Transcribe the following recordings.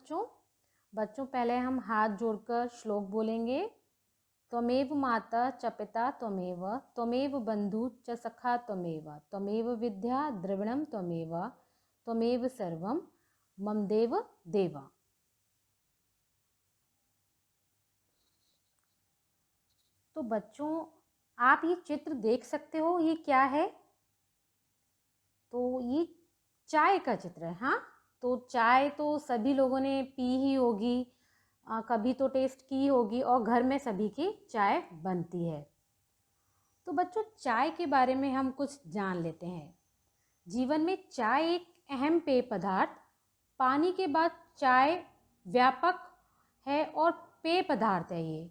बच्चों? बच्चों पहले हम हाथ जोड़कर श्लोक बोलेंगे। त्वमेव माता च पिता त्वमेव, त्वमेव बंधु च सखा त्वमेव, त्वमेव विद्या द्रविणं त्वमेव, त्वमेव सर्वं मम देव देवा। तो बच्चों आप ये चित्र देख सकते हो, ये क्या है? तो ये चाय का चित्र है। हाँ, तो चाय तो सभी लोगों ने पी ही होगी, कभी तो टेस्ट की होगी और घर में सभी की चाय बनती है। तो बच्चों चाय के बारे में हम कुछ जान लेते हैं। जीवन में चाय एक अहम पेय पदार्थ, पानी के बाद चाय व्यापक है और पेय पदार्थ है। ये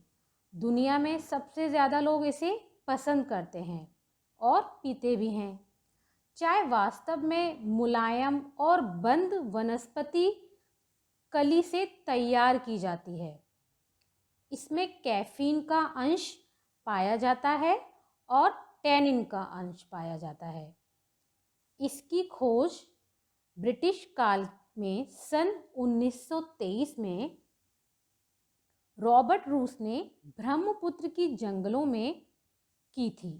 दुनिया में सबसे ज़्यादा लोग इसे पसंद करते हैं और पीते भी हैं। चाय वास्तव में मुलायम और बंद वनस्पति कली से तैयार की जाती है। इसमें कैफीन का अंश पाया जाता है और टैनिन का अंश पाया जाता है। इसकी खोज ब्रिटिश काल में सन 1923 में रॉबर्ट रूस ने ब्रह्मपुत्र की जंगलों में की थी।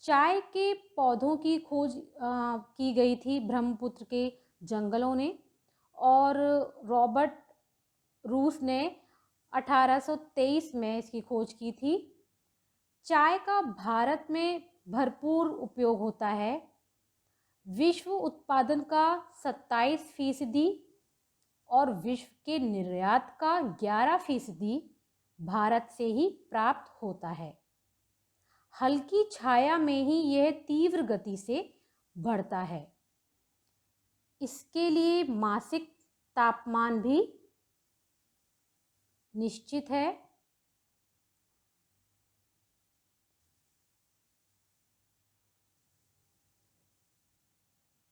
चाय के पौधों की खोज की गई थी ब्रह्मपुत्र के जंगलों ने, और रॉबर्ट रूस ने 1823 में इसकी खोज की थी। चाय का भारत में भरपूर उपयोग होता है। विश्व उत्पादन का 27% और विश्व के निर्यात का 11% भारत से ही प्राप्त होता है। हल्की छाया में ही यह तीव्र गति से बढ़ता है। इसके लिए मासिक तापमान भी निश्चित है।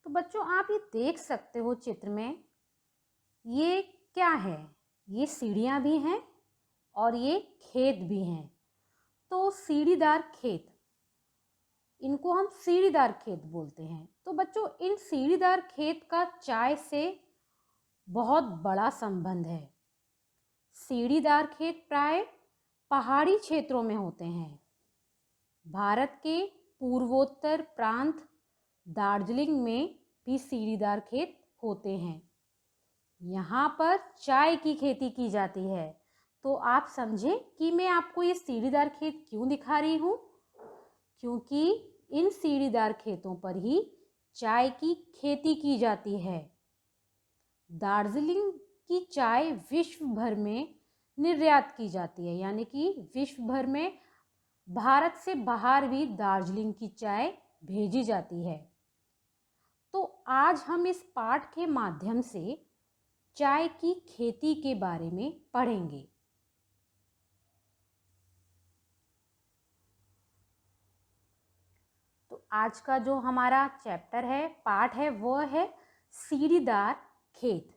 तो बच्चों आप ये देख सकते हो चित्र में, ये क्या है? ये सीढ़ियाँ भी हैं और ये खेत भी हैं। तो सीढ़ीदार खेत, इनको हम सीढ़ीदार खेत बोलते हैं। तो बच्चों इन सीढ़ीदार खेत का चाय से बहुत बड़ा संबंध है। सीढ़ीदार खेत प्राय पहाड़ी क्षेत्रों में होते हैं। भारत के पूर्वोत्तर प्रांत दार्जिलिंग में भी सीढ़ीदार खेत होते हैं। यहाँ पर चाय की खेती की जाती है। तो आप समझे कि मैं आपको ये सीढ़ीदार खेत क्यों दिखा रही हूँ? क्योंकि इन सीढ़ीदार खेतों पर ही चाय की खेती की जाती है। दार्जिलिंग की चाय विश्व भर में निर्यात की जाती है, यानी कि विश्व भर में भारत से बाहर भी दार्जिलिंग की चाय भेजी जाती है। तो आज हम इस पाठ के माध्यम से चाय की खेती के बारे में पढ़ेंगे। तो आज का जो हमारा चैप्टर है, पाठ है, वो है सीढ़ीदार खेत,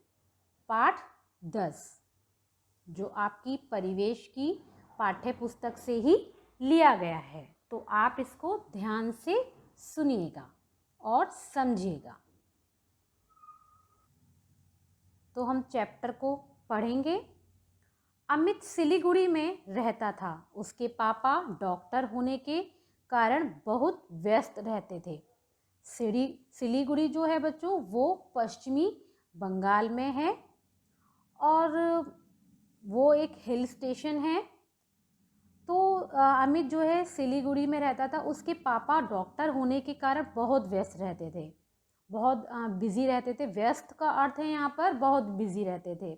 पाठ 10, जो आपकी परिवेश की पाठ्य पुस्तक से ही लिया गया है। तो आप इसको ध्यान से सुनिएगा और समझिएगा। तो हम चैप्टर को पढ़ेंगे। अमित सिलीगुड़ी में रहता था। उसके पापा डॉक्टर होने के कारण बहुत व्यस्त रहते थे। सिलीगुड़ी जो है बच्चों, वो पश्चिमी बंगाल में है और वो एक हिल स्टेशन है। तो अमित जो है सिलीगुड़ी में रहता था। उसके पापा डॉक्टर होने के कारण बहुत व्यस्त रहते थे, बहुत बिजी रहते थे। व्यस्त का अर्थ है यहाँ पर बहुत बिजी रहते थे।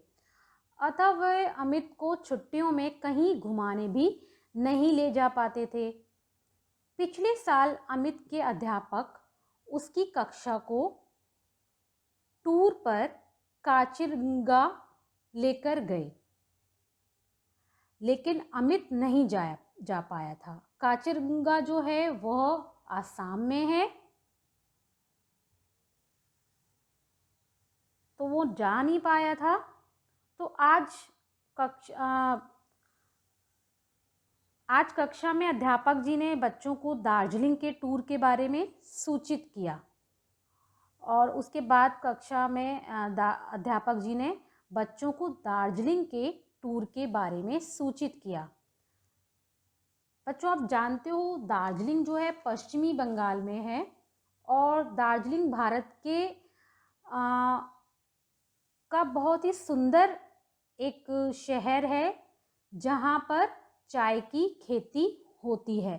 अतः वह अमित को छुट्टियों में कहीं घुमाने भी नहीं ले जा पाते थे। पिछले साल अमित के अध्यापक उसकी कक्षा को टूर पर काचिरंगा लेकर गए, लेकिन अमित नहीं जा पाया था। काचिरंगा जो है वह आसाम में है, तो वो जा नहीं पाया था। तो आज कक्षा में अध्यापक जी ने बच्चों को दार्जिलिंग के टूर के बारे में सूचित किया और उसके बाद कक्षा में अध्यापक जी ने बच्चों को दार्जिलिंग के टूर के बारे में सूचित किया। बच्चों, आप जानते हो दार्जिलिंग जो है पश्चिमी बंगाल में है और दार्जिलिंग भारत के का बहुत ही सुंदर एक शहर है जहाँ पर चाय की खेती होती है।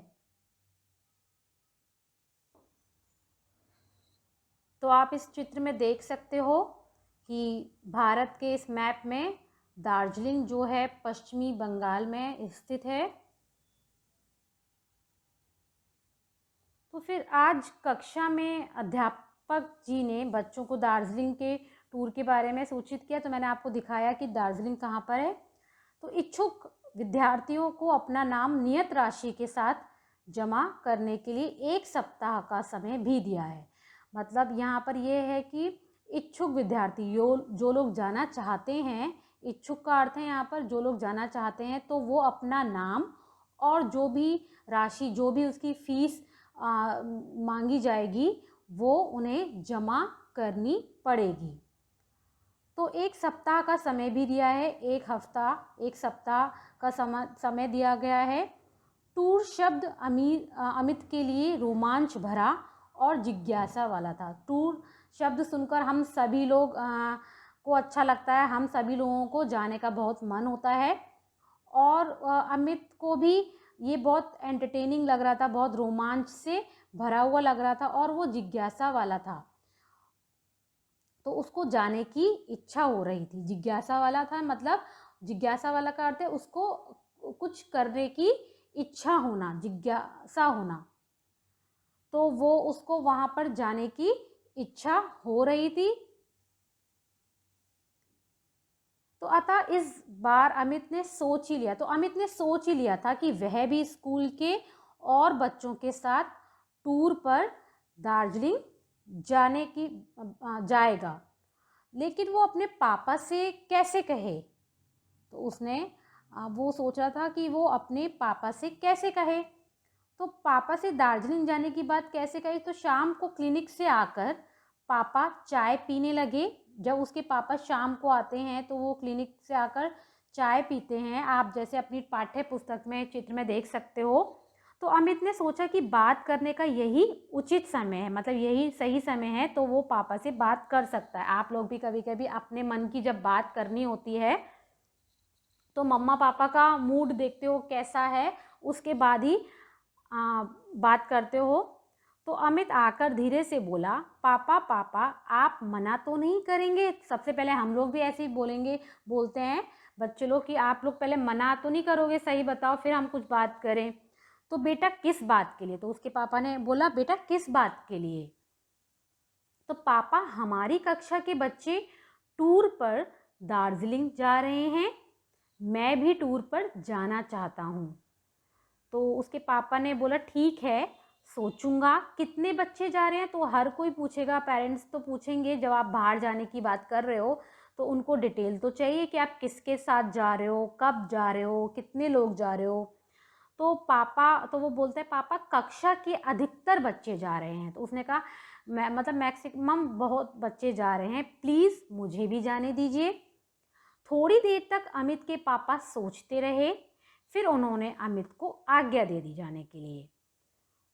तो आप इस चित्र में देख सकते हो कि भारत के इस मैप में दार्जिलिंग जो है पश्चिमी बंगाल में स्थित है। तो फिर आज कक्षा में अध्यापक जी ने बच्चों को दार्जिलिंग के टूर के बारे में सूचित किया। तो मैंने आपको दिखाया कि दार्जिलिंग कहाँ पर है। तो इच्छुक विद्यार्थियों को अपना नाम नियत राशि के साथ जमा करने के लिए 1 सप्ताह का समय भी दिया है। मतलब यहाँ पर ये है कि इच्छुक विद्यार्थी जो लोग जाना चाहते हैं, इच्छुक का अर्थ है यहाँ पर जो लोग जाना चाहते हैं, तो वो अपना नाम और जो भी राशि, जो भी उसकी फीस मांगी जाएगी वो उन्हें जमा करनी पड़ेगी। तो 1 सप्ताह का समय भी दिया है। 1 सप्ताह का समय दिया गया है। टूर शब्द अमित के लिए रोमांच भरा और जिज्ञासा वाला था। टूर शब्द सुनकर हम सभी लोग को अच्छा लगता है, हम सभी लोगों को जाने का बहुत मन होता है और अमित को भी ये बहुत एंटरटेनिंग लग रहा था, बहुत रोमांच से भरा हुआ लग रहा था और वो जिज्ञासा वाला था। तो उसको जाने की इच्छा हो रही थी। जिज्ञासा वाला था मतलब जिज्ञासा वाला का अर्थ है उसको कुछ करने की इच्छा होना, जिज्ञासा होना। तो वो उसको वहाँ पर जाने की इच्छा हो रही थी। तो अतः इस बार अमित ने सोच ही लिया, तो अमित ने सोच ही लिया था कि वह भी स्कूल के और बच्चों के साथ टूर पर दार्जिलिंग जाएगा। लेकिन वो अपने पापा से कैसे कहे? तो उसने वो सोचा था कि वो अपने पापा से कैसे कहे। तो पापा से दार्जिलिंग जाने की बात कैसे कही? तो शाम को क्लिनिक से आकर पापा चाय पीने लगे। जब उसके पापा शाम को आते हैं तो वो क्लिनिक से आकर चाय पीते हैं। आप जैसे अपनी पाठ्य पुस्तक में चित्र में देख सकते हो। तो अमित ने सोचा कि बात करने का यही उचित समय है, मतलब यही सही समय है, तो वो पापा से बात कर सकता है। आप लोग भी कभी कभी अपने मन की जब बात करनी होती है तो मम्मा पापा का मूड देखते हो कैसा है, उसके बाद ही बात करते हो। तो अमित आकर धीरे से बोला, पापा पापा आप मना तो नहीं करेंगे? सबसे पहले हम लोग भी ऐसे ही बोलते हैं बच्चे लोग कि आप लोग पहले मना तो नहीं करोगे, सही बताओ फिर हम कुछ बात करें। तो बेटा किस बात के लिए? तो उसके पापा ने बोला, बेटा किस बात के लिए? तो पापा हमारी कक्षा के बच्चे टूर पर दार्जिलिंग जा रहे हैं, मैं भी टूर पर जाना चाहता हूँ। तो उसके पापा ने बोला ठीक है, सोचूंगा। कितने बच्चे जा रहे हैं? तो हर कोई पूछेगा, पेरेंट्स तो पूछेंगे जब आप बाहर जाने की बात कर रहे हो तो उनको डिटेल तो चाहिए कि आप किसके साथ जा रहे हो, कब जा रहे हो, कितने लोग जा रहे हो। तो वो बोलते हैं पापा कक्षा के अधिकतर बच्चे जा रहे हैं। तो उसने कहा मतलब मैक्सिमम बहुत बच्चे जा रहे हैं, प्लीज़ मुझे भी जाने दीजिए। थोड़ी देर तक अमित के पापा सोचते रहे, फिर उन्होंने अमित को आज्ञा दे दी जाने के लिए।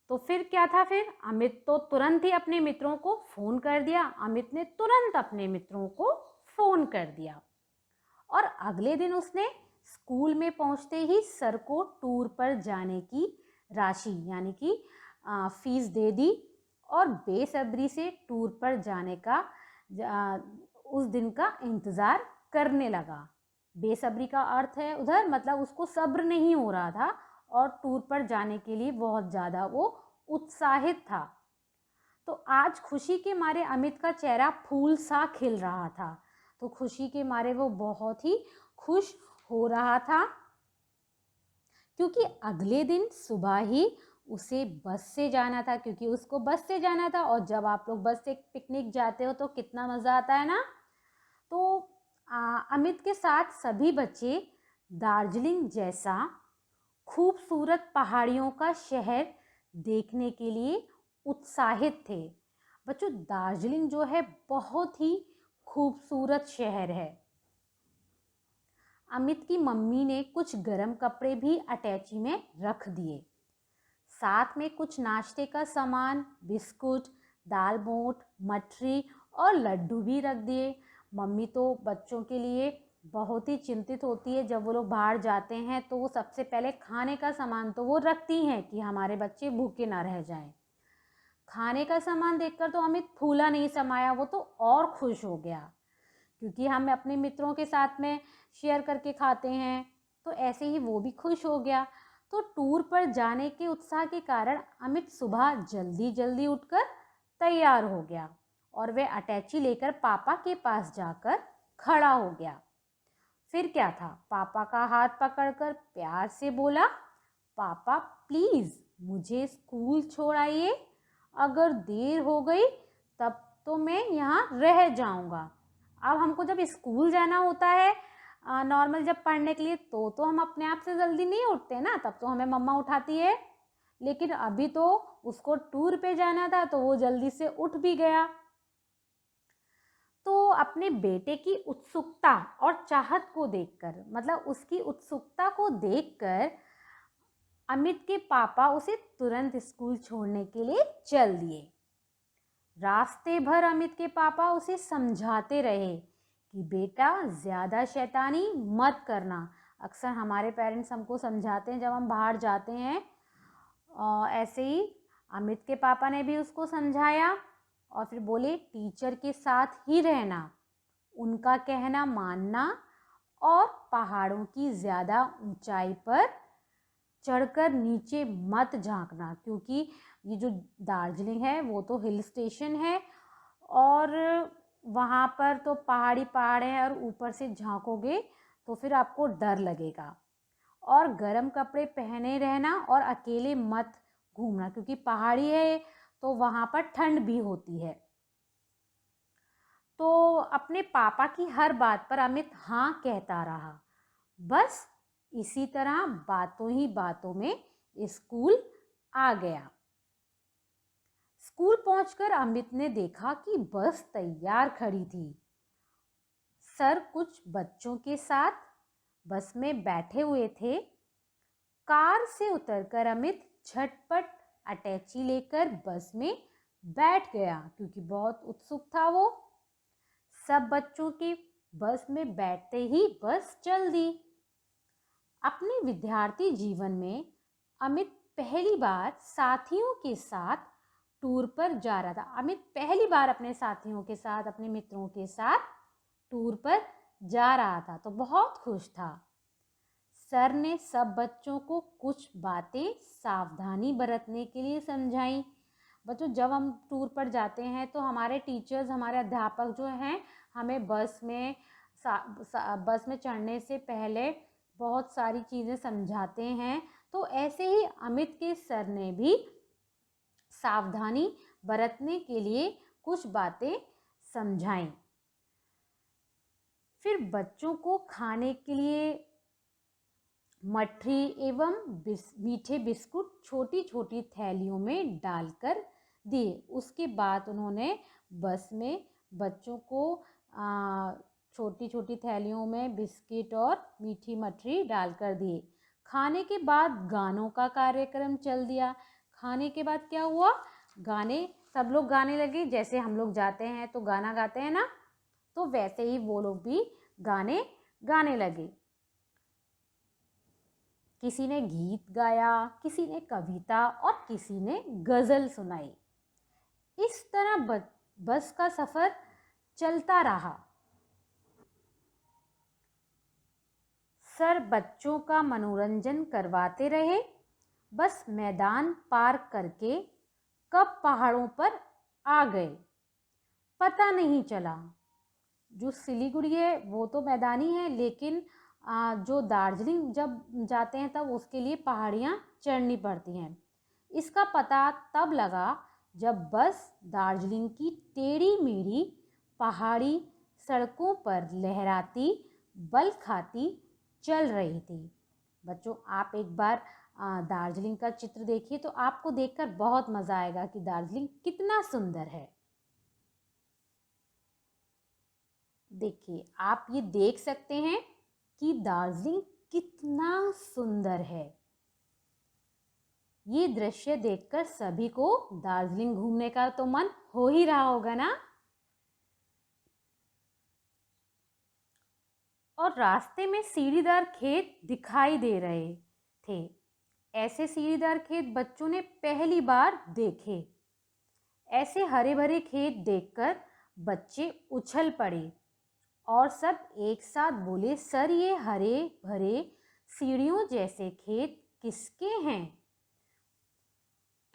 तो फिर क्या था? फिर अमित तो तुरंत ही अपने मित्रों को फ़ोन कर दिया। अमित ने तुरंत अपने मित्रों को फ़ोन कर दिया और अगले दिन उसने स्कूल में पहुंचते ही सर को टूर पर जाने की राशि यानी कि फीस दे दी और बेसब्री से टूर पर जाने का उस दिन का इंतज़ार करने लगा। बेसब्री का अर्थ है उधर मतलब उसको सब्र नहीं हो रहा था और टूर पर जाने के लिए बहुत ज़्यादा वो उत्साहित था। तो आज खुशी के मारे अमित का चेहरा फूल सा खिल रहा था। तो खुशी के मारे वो बहुत ही खुश हो रहा था क्योंकि अगले दिन सुबह ही उसे बस से जाना था, क्योंकि उसको बस से जाना था। और जब आप लोग बस से पिकनिक जाते हो तो कितना मज़ा आता है ना। तो अमित के साथ सभी बच्चे दार्जिलिंग जैसा खूबसूरत पहाड़ियों का शहर देखने के लिए उत्साहित थे। बच्चों दार्जिलिंग जो है बहुत ही खूबसूरत शहर है। अमित की मम्मी ने कुछ गर्म कपड़े भी अटैची में रख दिए। साथ में कुछ नाश्ते का सामान, बिस्कुट, दाल मोठ, मठरी और लड्डू भी रख दिए। मम्मी तो बच्चों के लिए बहुत ही चिंतित होती है। जब वो लोग बाहर जाते हैं तो वो सबसे पहले खाने का सामान तो वो रखती हैं कि हमारे बच्चे भूखे ना रह जाएं। खाने का सामान देखकर तो अमित फूला नहीं समाया, वो तो और खुश हो गया, क्योंकि हम अपने मित्रों के साथ में शेयर करके खाते हैं, तो ऐसे ही वो भी खुश हो गया। तो टूर पर जाने के उत्साह के कारण अमित सुबह जल्दी जल्दी उठकर तैयार हो गया और वह अटैची लेकर पापा के पास जाकर खड़ा हो गया। फिर क्या था, पापा का हाथ पकड़कर प्यार से बोला, पापा प्लीज मुझे स्कूल छोड़ आइए, अगर देर हो गई तब तो मैं यहाँ रह जाऊँगा। अब हमको जब स्कूल जाना होता है नॉर्मल जब पढ़ने के लिए तो हम अपने आप से जल्दी नहीं उठते ना, तब तो हमें मम्मा उठाती है। लेकिन अभी तो उसको टूर पे जाना था तो वो जल्दी से उठ भी गया। तो अपने बेटे की उत्सुकता और चाहत को देखकर, मतलब उसकी उत्सुकता को देखकर अमित के पापा उसे तुरंत स्कूल छोड़ने के लिए चल दिए। रास्ते भर अमित के पापा उसे समझाते रहे कि बेटा ज़्यादा शैतानी मत करना। अक्सर हमारे पेरेंट्स हमको समझाते हैं जब हम बाहर जाते हैं, ऐसे ही अमित के पापा ने भी उसको समझाया और फिर बोले टीचर के साथ ही रहना, उनका कहना मानना और पहाड़ों की ज़्यादा ऊंचाई पर चढ़कर नीचे मत झांकना, क्योंकि ये जो दार्जिलिंग है वो तो हिल स्टेशन है और वहाँ पर तो पहाड़ हैं और ऊपर से झांकोगे तो फिर आपको डर लगेगा। और गर्म कपड़े पहने रहना और अकेले मत घूमना, क्योंकि पहाड़ी है तो वहाँ पर ठंड भी होती है। तो अपने पापा की हर बात पर अमित हाँ कहता रहा। बस इसी तरह बातों ही बातों में स्कूल आ गया। स्कूल पहुंचकर अमित ने देखा कि बस तैयार खड़ी थी। सर कुछ बच्चों के साथ बस में बैठे हुए थे। कार से उतरकर अमित झटपट अटैची लेकर बस में बैठ गया, क्योंकि बहुत उत्सुक था वो। सब बच्चों की बस में बैठते ही बस चल दी। अपने विद्यार्थी जीवन में अमित पहली बार साथियों के साथ टूर पर जा रहा था। अमित पहली बार अपने साथियों के साथ, अपने मित्रों के साथ टूर पर जा रहा था, तो बहुत खुश था। सर ने सब बच्चों को कुछ बातें सावधानी बरतने के लिए समझाई। बच्चों जब हम टूर पर जाते हैं तो हमारे टीचर्स, हमारे अध्यापक जो हैं, हमें बस में चढ़ने से पहले बहुत सारी चीज़ें समझाते हैं। तो ऐसे ही अमित के सर ने भी सावधानी बरतने के लिए कुछ बातें समझाई। फिर बच्चों को खाने के लिए मठरी एवं मीठे बिस्कुट छोटी छोटी थैलियों में डालकर दिए। उसके बाद उन्होंने बस में बच्चों को छोटी छोटी थैलियों में बिस्किट और मीठी मठरी डालकर दिए। खाने के बाद गानों का कार्यक्रम चल दिया। खाने के बाद क्या हुआ, गाने, सब लोग गाने लगे। जैसे हम लोग जाते हैं तो गाना गाते हैं ना, तो वैसे ही वो लोग भी गाने गाने लगे। किसी ने गीत गाया, किसी ने कविता और किसी ने गजल सुनाई। इस तरह बस का सफर चलता रहा। सर बच्चों का मनोरंजन करवाते रहे। बस मैदान पार करके कब पहाड़ों पर आ गए पता नहीं चला। जो सिलीगुड़ी है वो तो मैदानी है, लेकिन जो दार्जिलिंग जब जाते हैं तब उसके लिए पहाड़ियाँ चढ़नी पड़ती हैं। इसका पता तब लगा जब बस दार्जिलिंग की टेढ़ी मेढ़ी पहाड़ी सड़कों पर लहराती, बल खाती चल रही थी। बच्चों आप एक बार दार्जिलिंग का चित्र देखिए तो आपको देखकर बहुत मज़ा आएगा कि दार्जिलिंग कितना सुंदर है। देखिए आप ये देख सकते हैं कि दार्जिलिंग कितना सुंदर है। ये दृश्य देखकर सभी को दार्जिलिंग घूमने का तो मन हो ही रहा होगा ना। और रास्ते में सीढ़ीदार खेत दिखाई दे रहे थे। ऐसे सीढ़ीदार खेत बच्चों ने पहली बार देखे। ऐसे हरे भरे खेत देखकर बच्चे उछल पड़े और सब एक साथ बोले, सर ये हरे भरे सीढ़ियों जैसे खेत किसके हैं?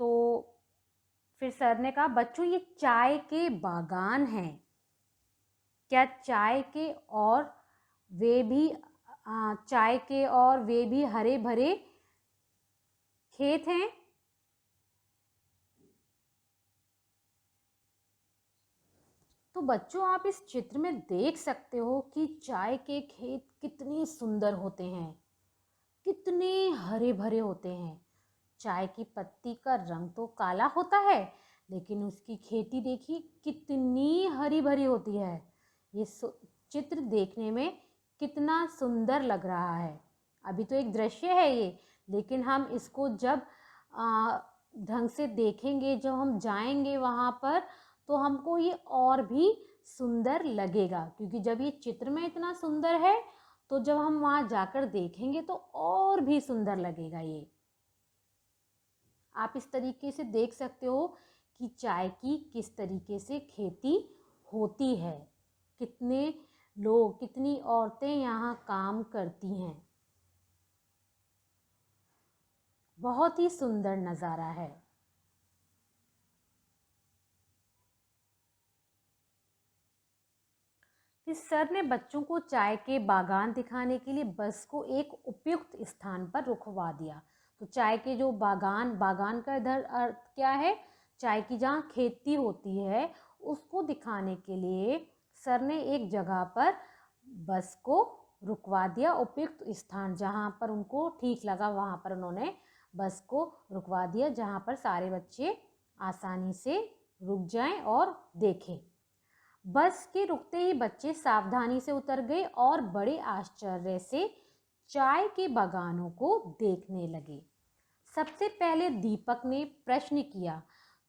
तो फिर सर ने कहा, बच्चों ये चाय के बागान हैं। क्या चाय के और वे भी हरे भरे खेत हैं? तो बच्चों आप इस चित्र में देख सकते हो कि चाय के खेत कितने सुंदर होते हैं, कितने हरे भरे होते हैं। चाय की पत्ती का रंग तो काला होता है, लेकिन उसकी खेती देखिए कितनी हरी भरी होती है। ये चित्र देखने में कितना सुंदर लग रहा है। अभी तो एक दृश्य है ये, लेकिन हम इसको जब ढंग से देखेंगे, जब हम जाएंगे वहाँ पर, तो हमको ये और भी सुंदर लगेगा। क्योंकि जब ये चित्र में इतना सुंदर है, तो जब हम वहाँ जाकर देखेंगे तो और भी सुंदर लगेगा ये। आप इस तरीके से देख सकते हो कि चाय की किस तरीके से खेती होती है, कितने लोग, कितनी औरतें यहाँ काम करती हैं। बहुत ही सुंदर नज़ारा है। इस सर ने बच्चों को चाय के बागान दिखाने के लिए बस को एक उपयुक्त स्थान पर रुकवा दिया। तो चाय के जो बागान का इधर अर्थ क्या है? चाय की जहाँ खेती होती है उसको दिखाने के लिए सर ने एक जगह पर बस को रुकवा दिया। उपयुक्त स्थान जहाँ पर उनको ठीक लगा वहाँ पर उन्होंने बस को रुकवा दिया, जहाँ पर सारे बच्चे आसानी से रुक जाएं और देखें। बस के रुकते ही बच्चे सावधानी से उतर गए और बड़े आश्चर्य से चाय के बागानों को देखने लगे। सबसे पहले दीपक ने प्रश्न किया।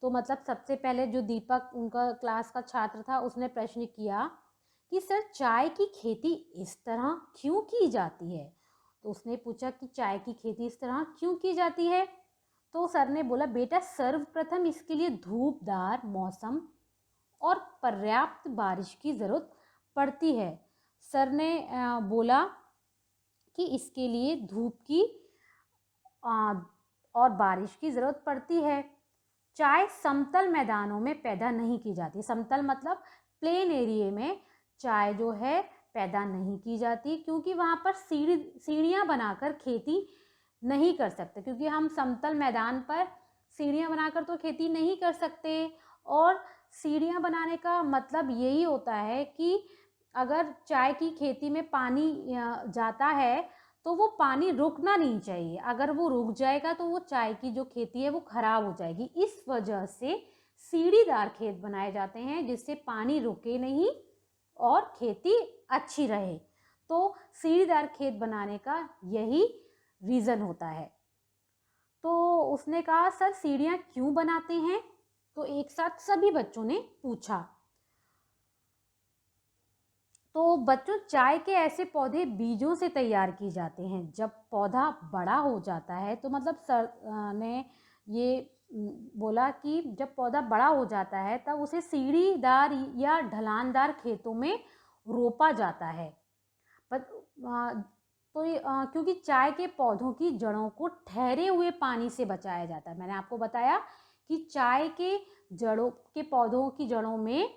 तो मतलब सबसे पहले जो दीपक उनका क्लास का छात्र था, उसने प्रश्न किया कि सर चाय की खेती इस तरह क्यों की जाती है? तो उसने पूछा कि चाय की खेती इस तरह क्यों की जाती है? तो सर ने बोला, बेटा सर्वप्रथम इसके लिए धूपदार मौसम और पर्याप्त बारिश की ज़रूरत पड़ती है। सर ने बोला कि इसके लिए धूप की और बारिश की ज़रूरत पड़ती है। चाय समतल मैदानों में पैदा नहीं की जाती। समतल मतलब प्लेन एरिया में चाय जो है पैदा नहीं की जाती, क्योंकि वहाँ पर सीढ़ियाँ बनाकर खेती नहीं कर सकते। क्योंकि हम समतल मैदान पर सीढ़ियाँ बनाकर तो खेती नहीं कर सकते। और सीढ़ियाँ बनाने का मतलब यही होता है कि अगर चाय की खेती में पानी जाता है तो वो पानी रुकना नहीं चाहिए। अगर वो रुक जाएगा तो वो चाय की जो खेती है वो खराब हो जाएगी। इस वजह से सीढ़ीदार खेत बनाए जाते हैं, जिससे पानी रुके नहीं और खेती अच्छी रहे। तो सीढ़ीदार खेत बनाने का यही रीज़न होता है। तो उसने कहा, सर सीढ़ियाँ क्यों बनाते हैं? तो एक साथ सभी बच्चों ने पूछा। तो बच्चों, चाय के ऐसे पौधे बीजों से तैयार किए जाते हैं। जब पौधा बड़ा हो जाता है, तो मतलब सर ने ये बोला कि जब पौधा बड़ा हो जाता है तब उसे सीढ़ीदार या ढलानदार खेतों में रोपा जाता है। क्योंकि चाय के पौधों की जड़ों को ठहरे हुए पानी से बचाया जाता है। मैंने आपको बताया कि चाय के पौधों की जड़ों में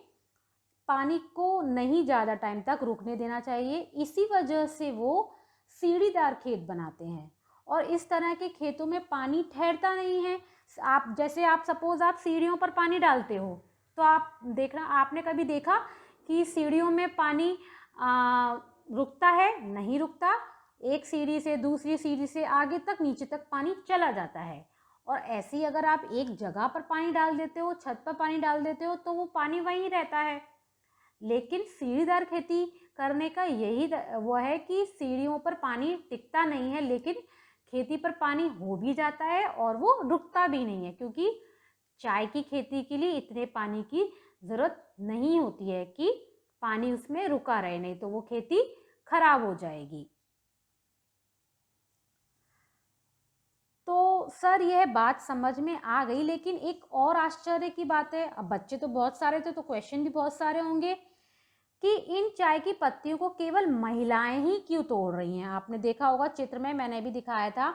पानी को नहीं ज़्यादा टाइम तक रुकने देना चाहिए। इसी वजह से वो सीढ़ीदार खेत बनाते हैं। और इस तरह के खेतों में पानी ठहरता नहीं है। आप सपोज आप सीढ़ियों पर पानी डालते हो, तो आपने कभी देखा कि सीढ़ियों में पानी रुकता है? नहीं रुकता। एक सीढ़ी से दूसरी सीढ़ी से आगे तक, नीचे तक पानी चला जाता है। और ऐसे ही अगर आप एक जगह पर पानी डाल देते हो, छत पर पानी डाल देते हो, तो वो पानी वहीं रहता है। लेकिन सीढ़ीदार खेती करने का यही वो है कि सीढ़ियों पर पानी टिकता नहीं है, लेकिन खेती पर पानी हो भी जाता है और वो रुकता भी नहीं है, क्योंकि चाय की खेती के लिए इतने पानी की ज़रूरत नहीं होती है कि पानी उसमें रुका रहे, नहीं तो वो खेती खराब हो जाएगी। तो सर यह बात समझ में आ गई, लेकिन एक और आश्चर्य की बात है, अब बच्चे तो बहुत सारे थे तो क्वेश्चन भी बहुत सारे होंगे कि इन चाय की पत्तियों को केवल महिलाएं ही क्यों तोड़ रही हैं। आपने देखा होगा चित्र में, मैंने भी दिखाया था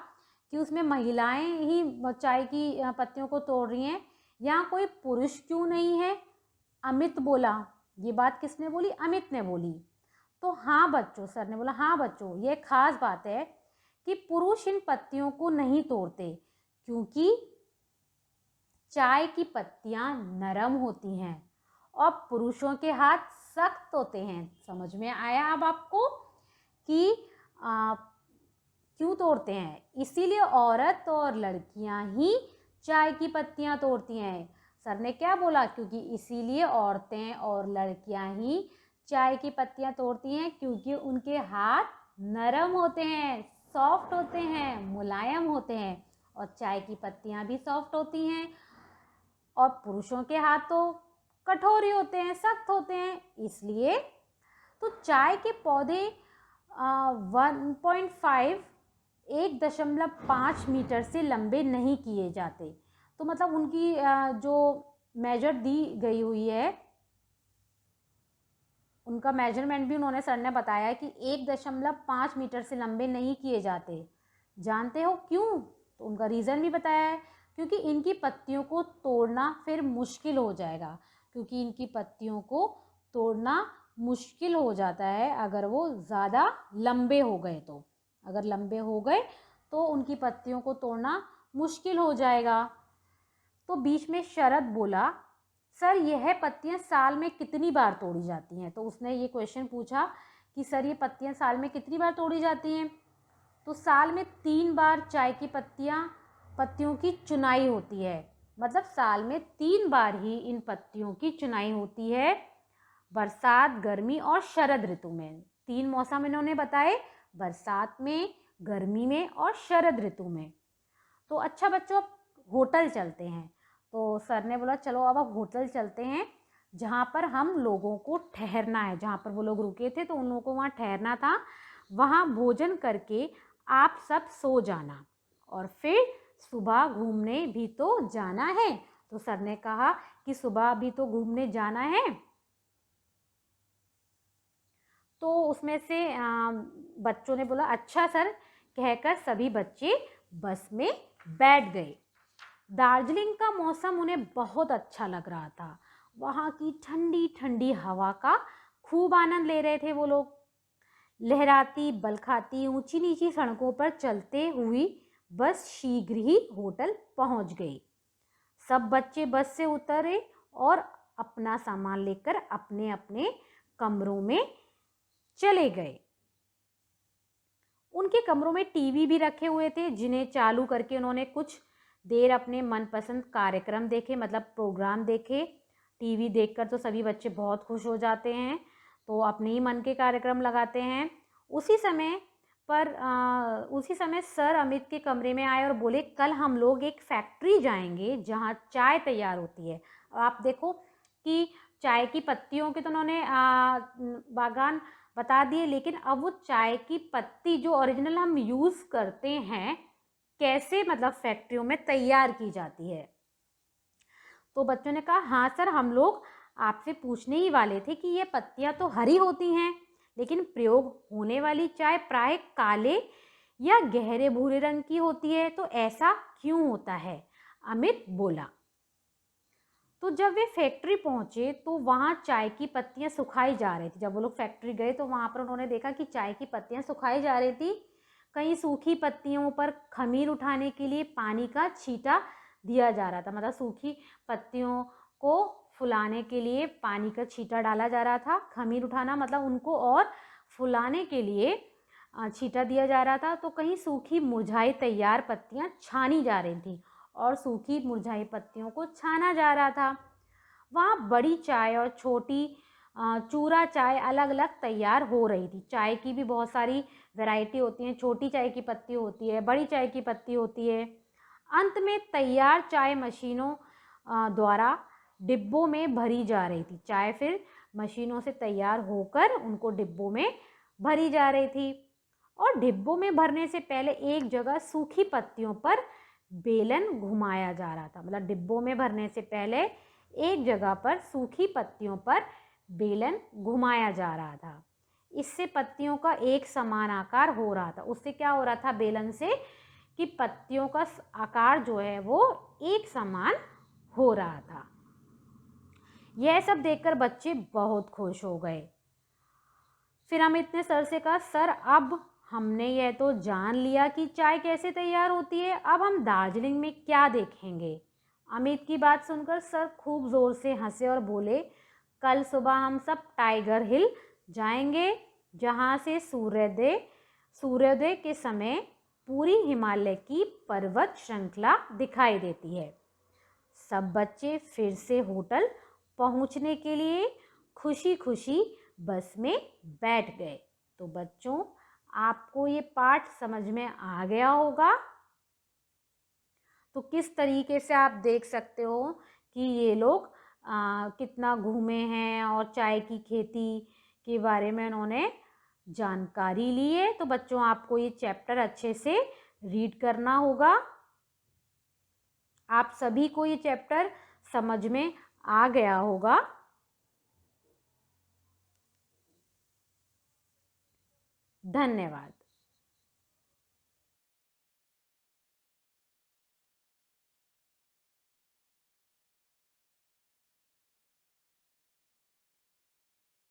कि उसमें महिलाएं ही चाय की पत्तियों को तोड़ रही हैं, यहाँ कोई पुरुष क्यों नहीं है। अमित बोला, ये बात किसने बोली, अमित ने बोली। तो हाँ बच्चों, सर ने बोला हाँ बच्चों, ये खास बात है कि पुरुष इन पत्तियों को नहीं तोड़ते, क्योंकि चाय की पत्तियां नरम होती हैं और पुरुषों के हाथ सख्त होते हैं। समझ में आया अब आपको कि क्यों तोड़ते हैं। इसीलिए औरत और लड़कियां ही चाय की पत्तियां तोड़ती हैं। सर ने क्या बोला, क्योंकि इसीलिए औरतें और लड़कियां ही चाय की पत्तियां तोड़ती हैं, क्योंकि उनके हाथ नरम होते हैं, सॉफ्ट होते हैं, मुलायम होते हैं, और चाय की पत्तियां भी सॉफ्ट होती हैं। और पुरुषों के हाथ तो कठोर ही होते हैं, सख्त होते हैं। इसलिए तो चाय के पौधे 1.5 मीटर से लंबे नहीं किए जाते। तो मतलब उनकी जो मेजर दी गई हुई है, उनका मेजरमेंट भी उन्होंने, सर ने बताया कि 1.5 मीटर से लंबे नहीं किए जाते। जानते हो क्यों? तो उनका रीज़न भी बताया है, क्योंकि इनकी पत्तियों को तोड़ना फिर मुश्किल हो जाएगा, क्योंकि इनकी पत्तियों को तोड़ना मुश्किल हो जाता है अगर वो ज़्यादा लंबे हो गए। तो अगर लंबे हो गए तो उनकी पत्तियों को तोड़ना मुश्किल हो जाएगा। तो बीच में शरद बोला, सर यह पत्तियां साल में कितनी बार तोड़ी जाती हैं। तो उसने ये क्वेश्चन पूछा कि सर ये पत्तियां साल में कितनी बार तोड़ी जाती हैं। तो साल में 3 बार चाय की पत्तियों की चुनाई होती है। मतलब साल में 3 बार ही इन पत्तियों की चुनाई होती है, बरसात, गर्मी और शरद ऋतु में। 3 मौसम इन्होंने बताए, बरसात में, गर्मी में और शरद ऋतु में। तो अच्छा बच्चों, अब होटल चलते हैं। तो सर ने बोला चलो अब होटल चलते हैं, जहाँ पर हम लोगों को ठहरना है। जहाँ पर वो लोग रुके थे तो उन लोगों को वहाँ ठहरना था। वहाँ भोजन करके आप सब सो जाना और फिर सुबह घूमने भी तो जाना है। तो सर ने कहा कि सुबह भी तो घूमने जाना है। तो उसमें से बच्चों ने बोला अच्छा सर, कहकर सभी बच्चे बस में बैठ गए। दार्जिलिंग का मौसम उन्हें बहुत अच्छा लग रहा था। वहाँ की ठंडी ठंडी हवा का खूब आनंद ले रहे थे वो लोग। लहराती बलखाती ऊंची नीची सड़कों पर चलते हुई बस शीघ्र ही होटल पहुंच गई। सब बच्चे बस से उतरे और अपना सामान लेकर अपने अपने कमरों में चले गए। उनके कमरों में टीवी भी रखे हुए थे, जिन्हें चालू करके उन्होंने कुछ देर अपने मनपसंद कार्यक्रम देखे, मतलब प्रोग्राम देखे। टीवी देखकर तो सभी बच्चे बहुत खुश हो जाते हैं, तो अपने ही मन के कार्यक्रम लगाते हैं। उसी समय सर अमित के कमरे में आए और बोले कल हम लोग एक फैक्ट्री जाएंगे जहाँ चाय तैयार होती है। आप देखो कि चाय की पत्तियों के तो उन्होंने बागान बता दिए, लेकिन अब वो चाय की पत्ती जो ओरिजिनल हम यूज़ करते हैं कैसे, मतलब फैक्ट्रियों में तैयार की जाती है। तो बच्चों ने कहा हाँ सर, हम लोग आपसे पूछने ही वाले थे कि ये पत्तियां तो हरी होती हैं, लेकिन प्रयोग होने वाली चाय प्राय काले या गहरे भूरे रंग की होती है, तो ऐसा क्यों होता है? अमित बोला। तो जब वे फैक्ट्री पहुंचे तो वहाँ चाय की पत्तियां सुखाई जा रही थी। जब वो लोग फैक्ट्री गए तो वहाँ पर उन्होंने देखा कि चाय की पत्तियां सुखाई जा रही थी। कहीं सूखी पत्तियों पर खमीर उठाने के लिए पानी का छींटा दिया जा रहा था, मतलब सूखी पत्तियों को फुलाने के लिए पानी का छींटा डाला जा रहा था। खमीर उठाना मतलब उनको और फुलाने के लिए छींटा दिया जा रहा था। तो कहीं सूखी मुरझाई तैयार पत्तियां छानी जा रही थी और सूखी मुरझाई पत्तियों को छाना जा रहा था। वहाँ बड़ी चाय और छोटी चूरा चाय अलग अलग तैयार हो रही थी। चाय की भी बहुत सारी वैरायटी होती हैं, छोटी चाय की पत्ती होती है, बड़ी चाय की पत्ती होती है। अंत में तैयार चाय मशीनों द्वारा डिब्बों में भरी जा रही थी। चाय फिर मशीनों से तैयार होकर उनको डिब्बों में भरी जा रही थी। और डिब्बों में भरने से पहले एक जगह सूखी पत्तियों पर बेलन घुमाया जा रहा था। मतलब डिब्बों में भरने से पहले एक जगह पर सूखी पत्तियों पर बेलन घुमाया जा रहा था। इससे पत्तियों का एक समान आकार हो रहा था। उससे क्या हो रहा था बेलन से कि पत्तियों का आकार जो है वो एक समान हो रहा था। यह सब देखकर बच्चे बहुत खुश हो गए। फिर अमित ने सर से कहा, सर अब हमने यह तो जान लिया कि चाय कैसे तैयार होती है, अब हम दार्जिलिंग में क्या देखेंगे। अमित की बात सुनकर सर खूब जोर से हंसे और बोले, कल सुबह हम सब टाइगर हिल जाएंगे, जहाँ से सूर्योदय के समय पूरी हिमालय की पर्वत श्रृंखला दिखाई देती है। सब बच्चे फिर से होटल पहुंचने के लिए खुशी खुशी बस में बैठ गए। तो बच्चों, आपको ये पाठ समझ में आ गया होगा। तो किस तरीके से आप देख सकते हो कि ये लोग कितना घूमे हैं और चाय की खेती के बारे में उन्होंने जानकारी ली है। तो बच्चों, आपको ये चैप्टर अच्छे से रीड करना होगा। आप सभी को ये चैप्टर समझ में आ गया होगा। धन्यवाद।